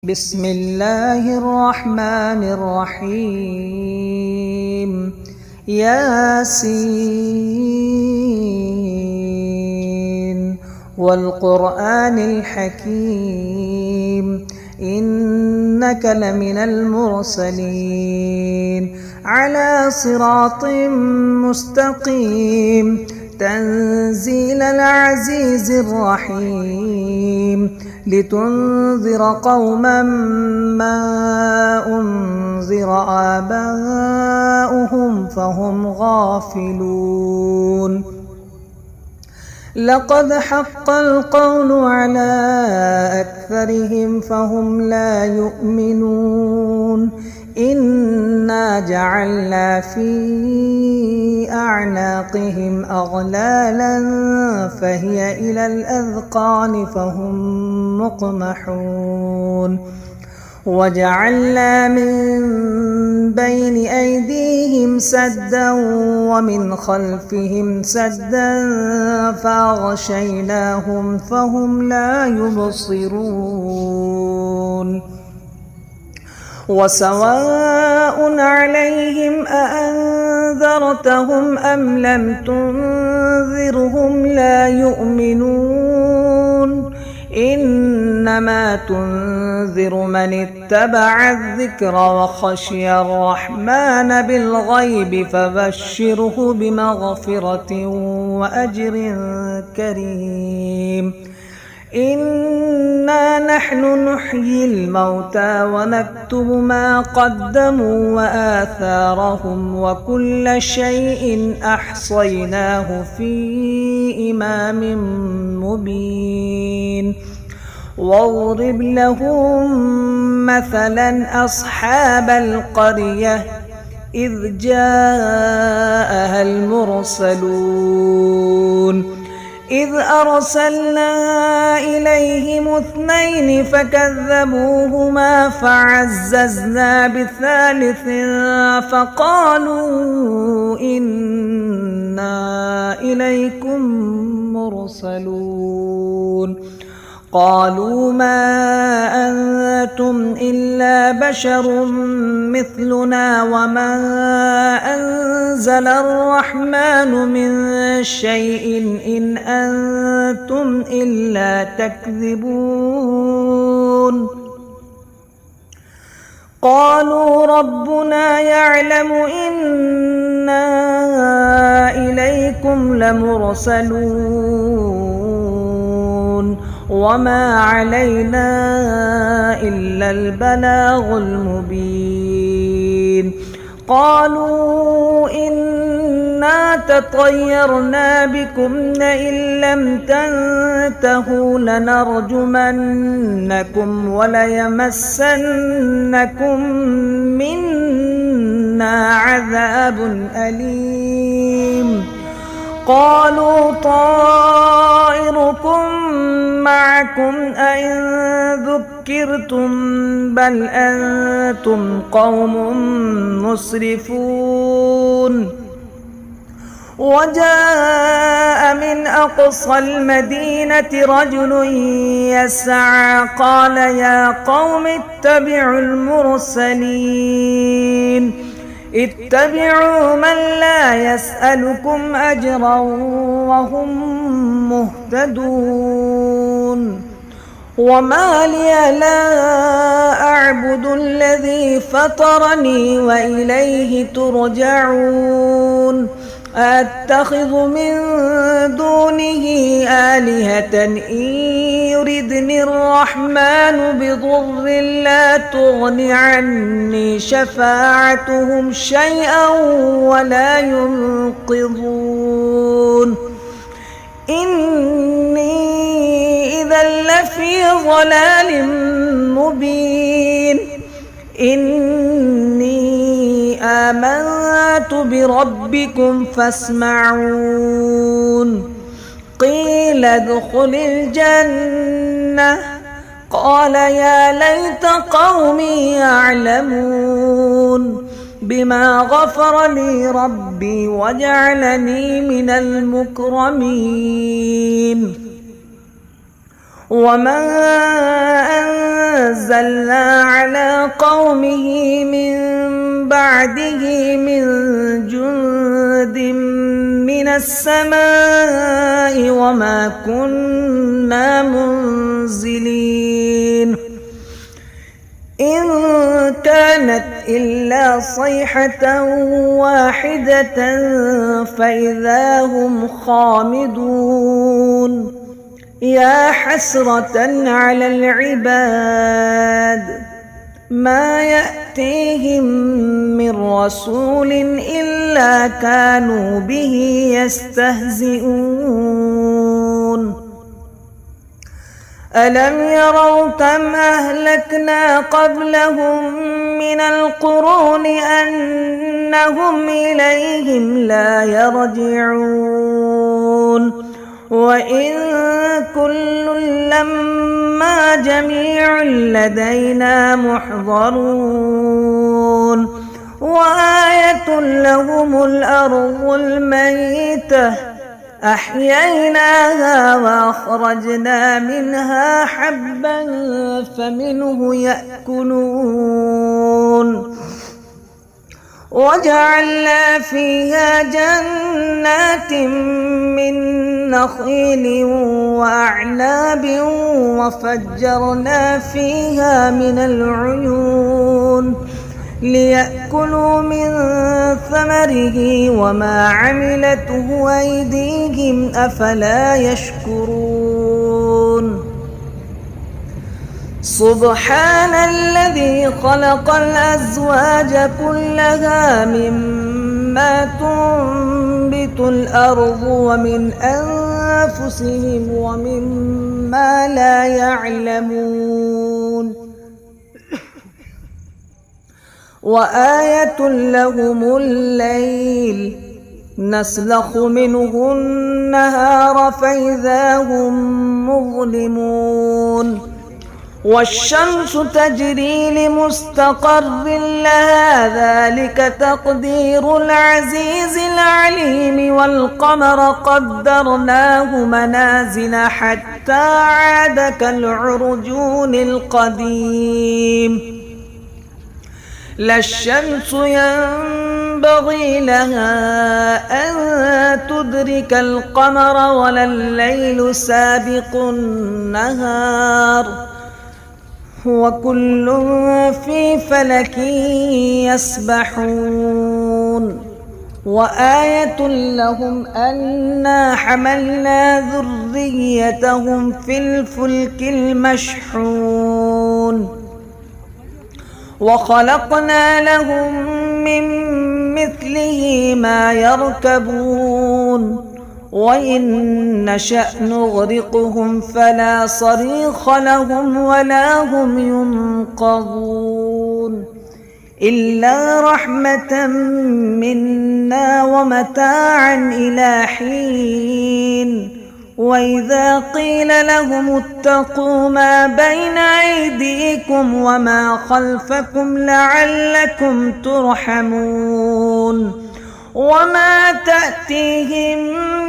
بسم الله الرحمن الرحيم ياسين والقرآن الحكيم إنك لمن المرسلين على صراط مستقيم تنزيل العزيز الرحيم لتنذر قوما ما أنذر آباؤهم فهم غافلون لقد حق القول على أكثرهم فهم لا يؤمنون إنا جعلنا في أعناقهم أغلالا فهي إلى الأذقان فهم مقمحون وجعلنا من بين أيديهم سدا ومن خلفهم سدا فأغشيناهم فهم لا يبصرون وسواء عليهم أأنذرتهم أم لم تنذرهم لا يؤمنون إنما تنذر من اتبع الذكر وخشي الرحمن بالغيب فبشره بمغفرة وأجر كريم إنا نحن نحيي الموتى ونكتب ما قدموا وآثارهم وكل شيء أحصيناه في إمام مبين واضرب لهم مثلا أصحاب القرية إذ جاءها المرسلون إذ أرسلنا إليهم 2 فكذبوهما فعززنا بثالث فقالوا إنا إليكم مرسلون قالوا ما أنتم إلا بشر مثلنا وما أنزل الرحمن من شيء إن أنتم إلا تكذبون قالوا ربنا يعلم إنا إليكم لمرسلون وما علينا إلا البلاغ المبين قالوا إنا تطيرنا بكم لئن لم تنتهوا لنرجمنكم وليمسنكم منا عذاب أليم قالوا طائركم معكم أئن ذكرتم بل أنتم قوم مسرفون وجاء من أقصى المدينة رجل يسعى قال يا قوم اتبعوا المرسلين اتبعوا من لا يسألكم أجرا وهم مهتدون وما لي لا أعبد الذي فطرني وإليه ترجعون أتخذ من دونه آلهة إن يردني الرحمن بضر لا تغن عني شفاعتهم شيئا ولا ينقذون إني إذا لفي ضلال مبين إني آمنت بربكم فاسمعون قيل ادخل الجنة قال يا ليت قومي يعلمون بما غفر لي ربي وجعلني من المكرمين وما أنزلنا على قومه من بعده من جند من السماء وما كنا منزلين إن كانت إلا صيحة واحدة فإذا هم خامدون يا حسرة على العباد ما يأتيهم من رسول إلا كانوا به يستهزئون ألم يروا كم أهلكنا قبلهم من القرون أنهم إليهم لا يرجعون وإن كل لما جميع لدينا محضرون وآية لهم الأرض الميتة أحييناها وأخرجنا منها حبا فمنه يأكلون وجعلنا فيها جنات من نخيل وأعناب وفجرنا فيها من العيون ليأكلوا من ثمره وما عملته أيديهم أفلا يشكرون سبحان الذي خلق الأزواج كلها مما تنبت الأرض ومن أنفسهم ومما لا يعلمون وآية لهم الليل نسلخ منه النهار فإذا هم مظلمون والشمس تجري لمستقر لها ذلك تقدير العزيز العليم والقمر قدرناه منازل حتى عاد كالعرجون القديم لا الشمس ينبغي لها أن تدرك القمر ولا الليل سابق النهار وكل في فلك يسبحون وآية لهم أنا حملنا ذريتهم في الفلك المشحون وخلقنا لهم من مثله ما يركبون وإن نشأ نغرقهم فلا صريخ لهم ولا هم ينقذون إلا رحمة منا ومتاعا إلى حين وإذا قيل لهم اتقوا ما بين أيديكم وما خلفكم لعلكم ترحمون وما تأتيهم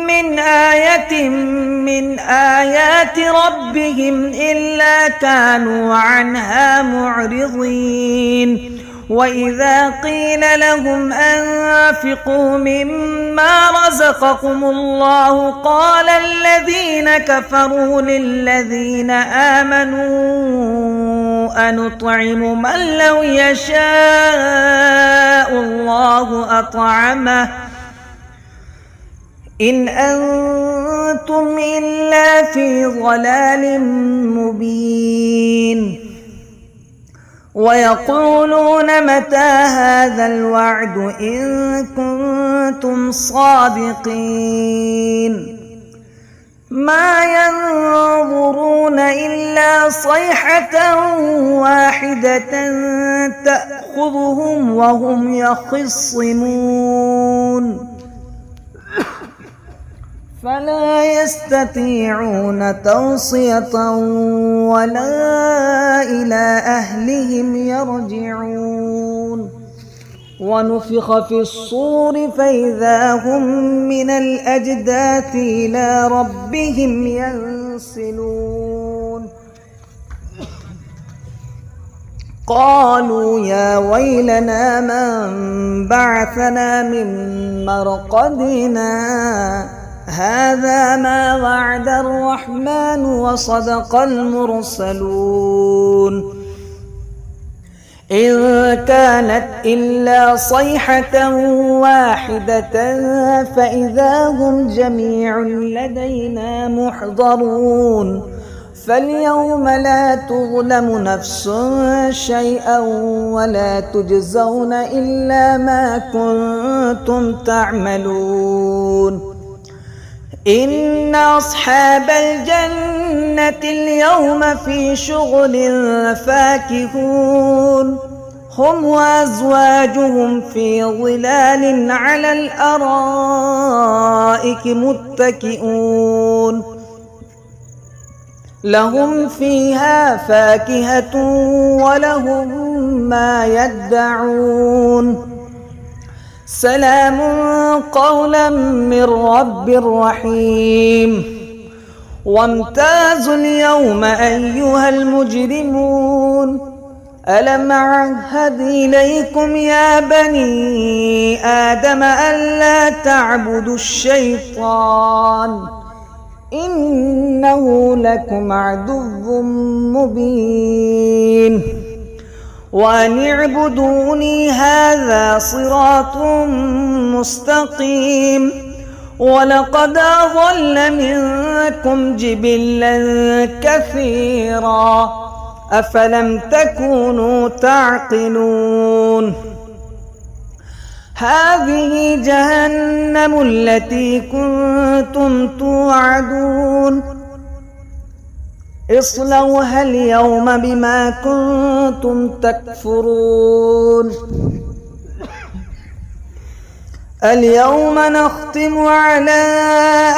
من آية من آيات ربهم إلا كانوا عنها معرضين وإذا قيل لهم أنفقوا مما رزقكم الله قال الذين كفروا للذين آمنوا أنطعم من لو يشاء الله أطعمه إن أنتم إلا في ضلال مبين ويقولون متى هذا الوعد إن كنتم صادقين ما ينظرون إلا صيحة واحدة تأخذهم وهم يخصمون فلا يستطيعون توصية ولا إلى أهلهم يرجعون ونفخ في الصور فإذا هم من الأجداث إلى ربهم ينسلون قالوا يا ويلنا من بعثنا من مرقدنا هذا ما وعد الرحمن وصدق المرسلون إن كانت إلا صيحة واحدة فإذا هم جميع لدينا محضرون فاليوم لا تظلم نفس شيئا ولا تجزون إلا ما كنتم تعملون إن أصحاب الجنة اليوم في شغل فاكهون هم وأزواجهم في ظلال على الأرائك متكئون لهم فيها فاكهة ولهم ما يدعون سلام قولا من رب رحيم وامتازوا اليوم أيها المجرمون ألم أعهد إليكم يا بني آدم ألا تعبدوا الشيطان إنه لكم عدو مبين وأن اعبدوني هذا صراط مستقيم ولقد أضل منكم جبلا كثيرا أفلم تكونوا تعقلون هذه جهنم التي كنتم توعدون اصلوها اليوم بما كنتم تكفرون اليوم نختم على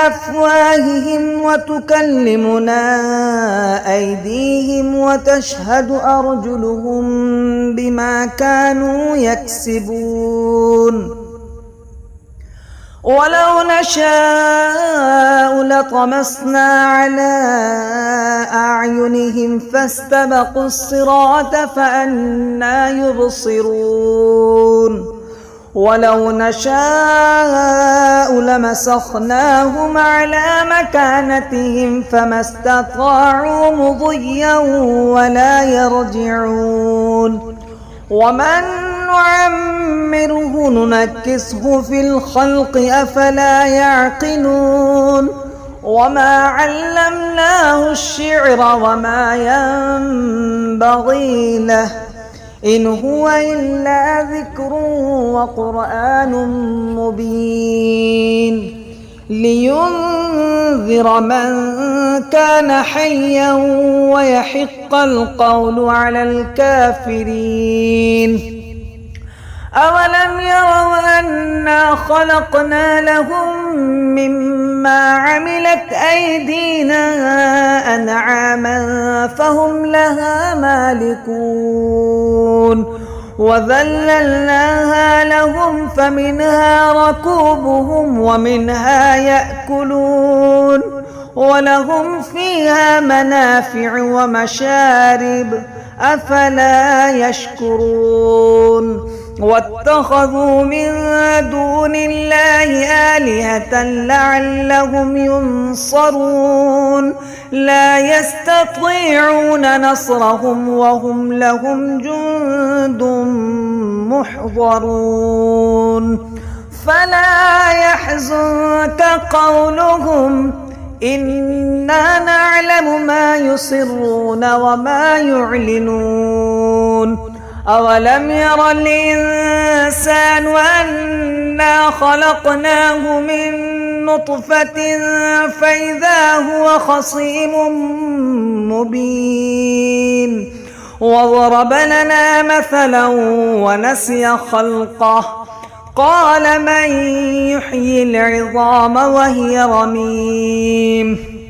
أفواههم وتكلمنا أيديهم وتشهد أرجلهم بما كانوا يكسبون ولو نشاء لطمسنا على أعينهم فاستبقوا الصراط فأنى يبصرون ولو نشاء لمسخناهم على مكانتهم فما استطاعوا مضيا ولا يرجعون ومن نعمره ننكسه في الخلق أفلا يعقلون وما علمناه الشعر وما ينبغي له إن هو إلا ذكر وقرآن مبين لينذر من كان حيا ويحق القول على الكافرين أولم يروا أنا خلقنا لهم مما عملت أيدينا أنعاما فهم لها مالكون وذللناها لهم فمنها ركوبهم ومنها يأكلون ولهم فيها منافع ومشارب أفلا يشكرون واتخذوا من دون الله آلهة لعلهم ينصرون لا يستطيعون نصرهم وهم لهم جند محضرون فلا يحزنك قولهم إنا نعلم ما يسرون وما يعلنون أولم ير الإنسان أنا خلقناه من نطفة فإذا هو خصيم مبين وضرب لنا مثلا ونسي خلقه قال من يحيي العظام وهي رميم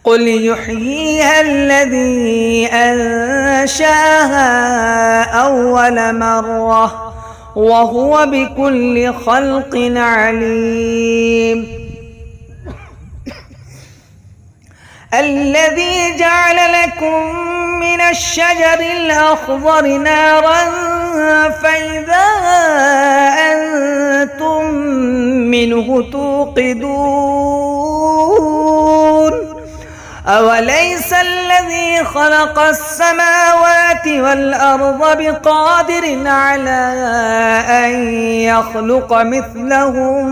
قل يحييها الذي أنشأها أول مرة وهو بكل خلق عليم الذي جعل لكم من الشجر الأخضر نارا فإذا أنتم منه توقدون أوليس الذي خلق السماوات والأرض بقادر على أن يخلق مثلهم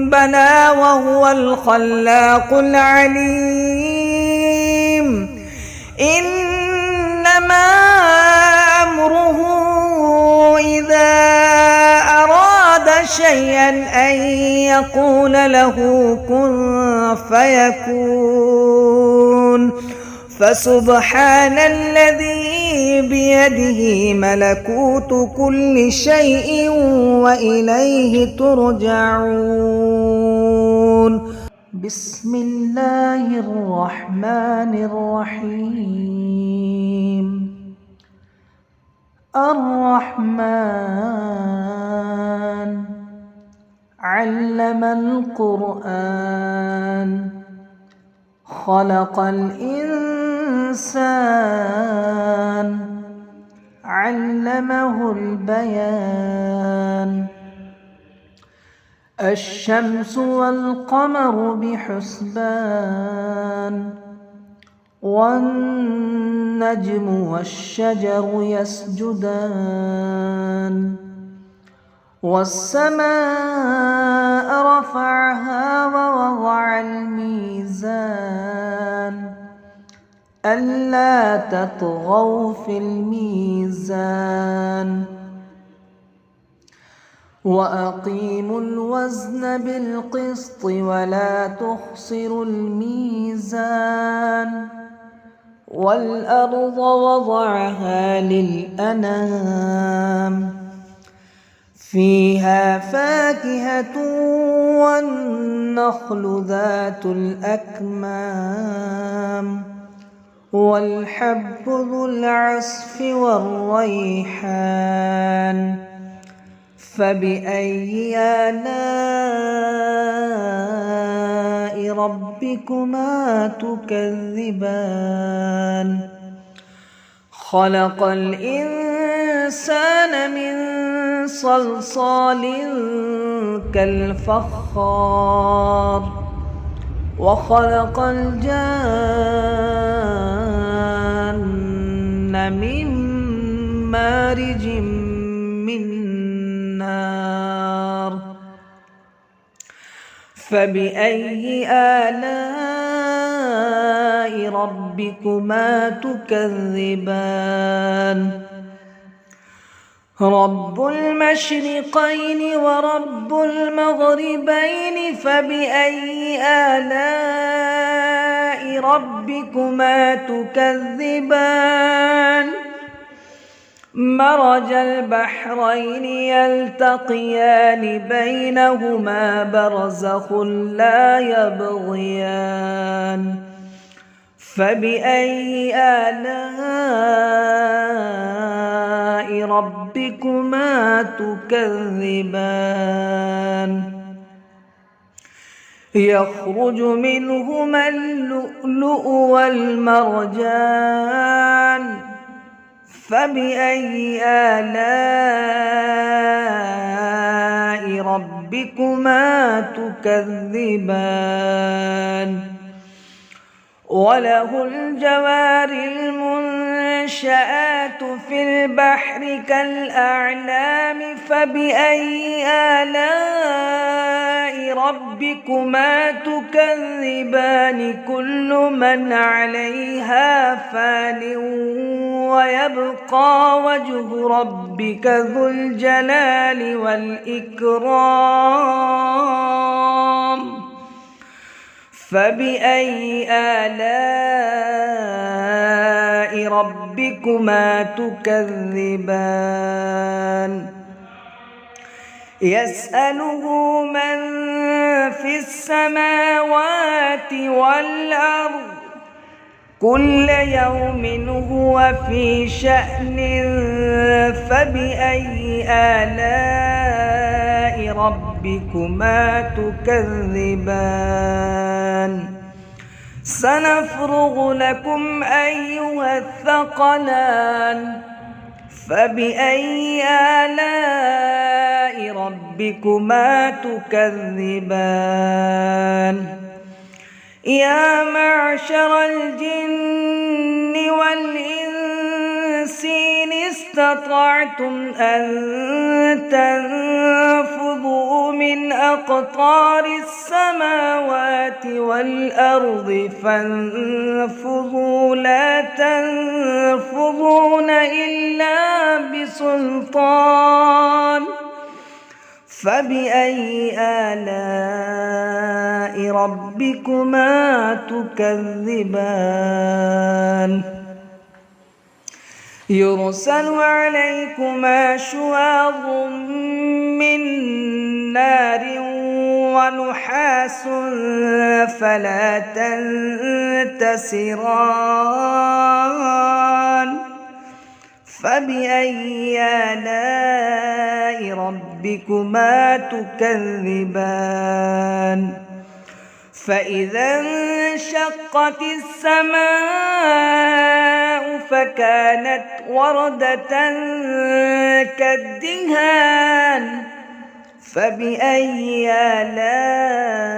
بلى وهو الخلاق العليم إنما أمره إذا أراد شيئا أن يقول له كن فيكون فسبحان الذي بيده ملكوت كل شيء وإليه ترجعون. بسم الله الرحمن الرحيم. الرحمن علم القرآن خلق الإنسان علمه البيان الشمس والقمر بحسبان والنجم والشجر يسجدان والسماء رفعها ووضع الميزان ألا تطغوا في الميزان وأقيموا الوزن بالقسط ولا تخسروا الميزان والأرض وضعها للأنام فيها فاكهة والنخل ذات الأكمام والحب ذو العصف والريحان فبأي آلاء ربكما تكذبان خلق الإنسان من صلصال كالفخار وخلق الجان من مارج من نار فبأي آلاء ربكما تكذبان رب المشرقين ورب المغربين فبأي آلاء ربكما تكذبان مرج البحرين يلتقيان بينهما برزخ لا يبغيان فبأي آلاء ربكما تكذبان يخرج منهما اللؤلؤ والمرجان فبأي آلاء ربكما تكذبان وله الجوار المنشآت في البحر كالأعلام فبأي آلاء ربكما تكذبان كل من عليها فان ويبقى وجه ربك ذو الجلال والإكرام فبأي آلاء ربكما تكذبان يسأله من في السماوات والأرض كل يوم هو في شأن فبأي آلاء ربكما تكذبان سنفرغ لكم أيها الثقلان فبأي آلاء ربكما تكذبان يا معشر الجن والإنس إن استطعتم أن تنفذوا من أقطار السماوات والأرض فانفذوا لا تنفذون إلا بسلطان فبأي آلاء ربكما تكذبان يرسل عليكما شواظ من نار ونحاس فلا تنتصران فبأي آلاء ربكما تكذبان فإذا انشقت السماء فكانت وردة كالدهان فبأي آلاء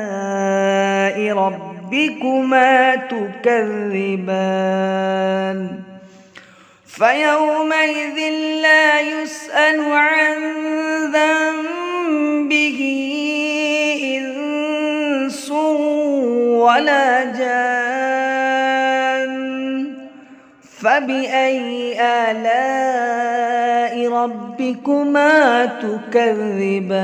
ربكما تكذبان فيومئذ لا يسأل عن ذنبه إنس ولا جان فبأي آلاء ربكما تكذبان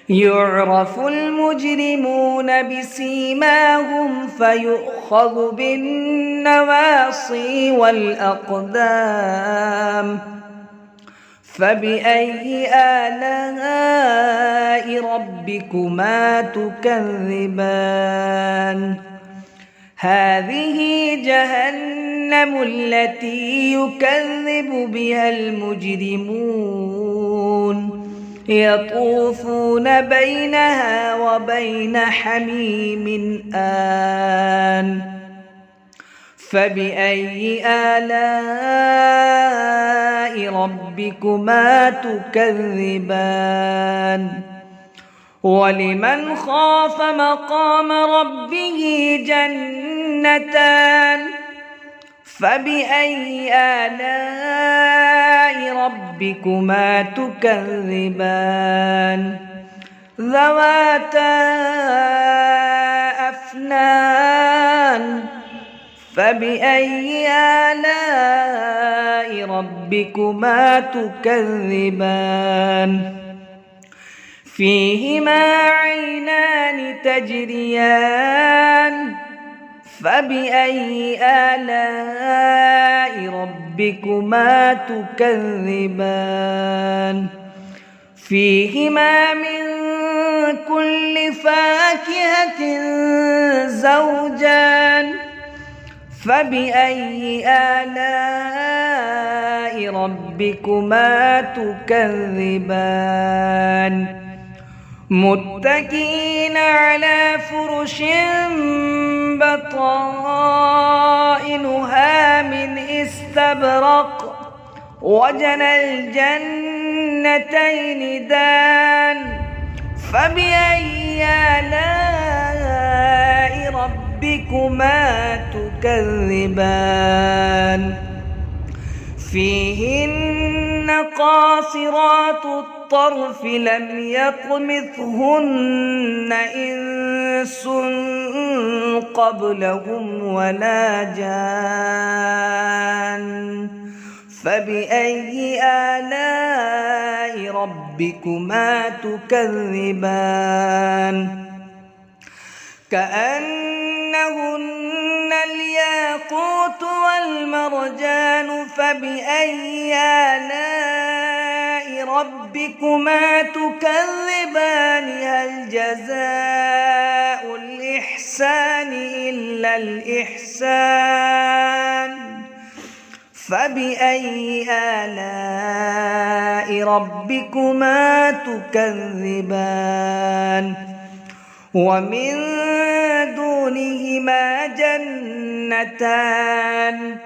يعرف المجرمون بسيماهم فيؤخذ بالنواصي والأقدام فبأي آلاء ربكما تكذبان هذه جهنم التي يكذب بها المجرمون يطوفون بينها وبين حميم آن فبأي آلاء ربكما تكذبان ولمن خاف مقام ربه جنتان فبأي آلاء ربكما تكذبان ذواتا أفنان فبأي آلاء ربكما تكذبان فيهما عينان تجريان فبأي آلاء ربكما تكذبان فيهما من كل فاكهة زوجان فبأي آلاء ربكما تكذبان متكئين على فرش بطائنها من استبرق وجنى الجنتين دان فبأي آلاء ربكما تكذبان فيهن قاصرات الطرف لم يطمثهن إنس قبلهم ولا جان فبأي آلاء ربكما تكذبان كأنهن الياقوت والمرجان فبأي آلاء ربكما تكذبان هل جزاء الإحسان إلا الإحسان فبأي آلاء ربكما تكذبان ومن دون فيهما جنتان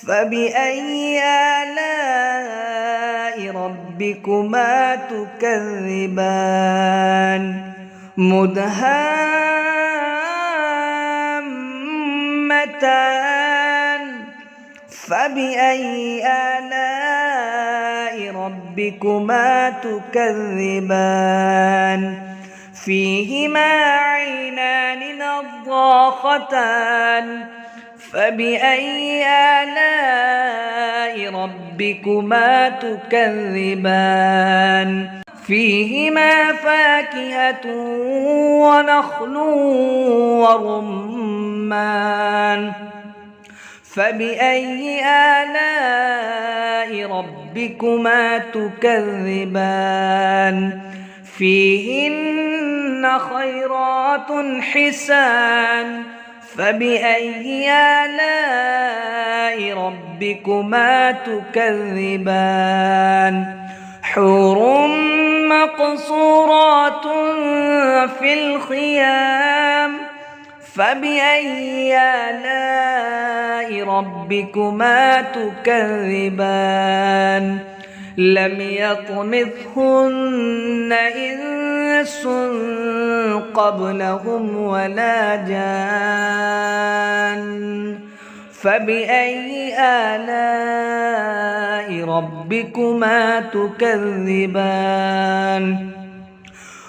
فبأي آلاء ربكما تكذبان مدهامتان فبأي آلاء ربكما تكذبان فيهما عينان نضاختان فبأي آلاء ربكما تكذبان فيهما فاكهة ونخل ورمان فبأي آلاء ربكما تكذبان فيهن خيرات حسان فبأي آلاء ربكما تكذبان حور مقصورات في الخيام فبأي آلاء ربكما تكذبان لم يطمثهن إنس قبلهم ولا جان فبأي آلاء ربكما تكذبان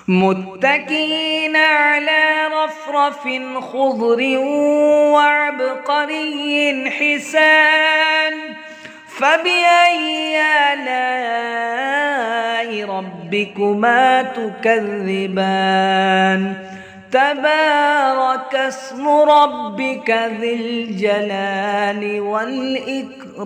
متكئين على رفرف خضر وعبقري حسان فبأي آلاء ربكما تكذبان تبارك اسم ربك ذي الجلال والإكرام.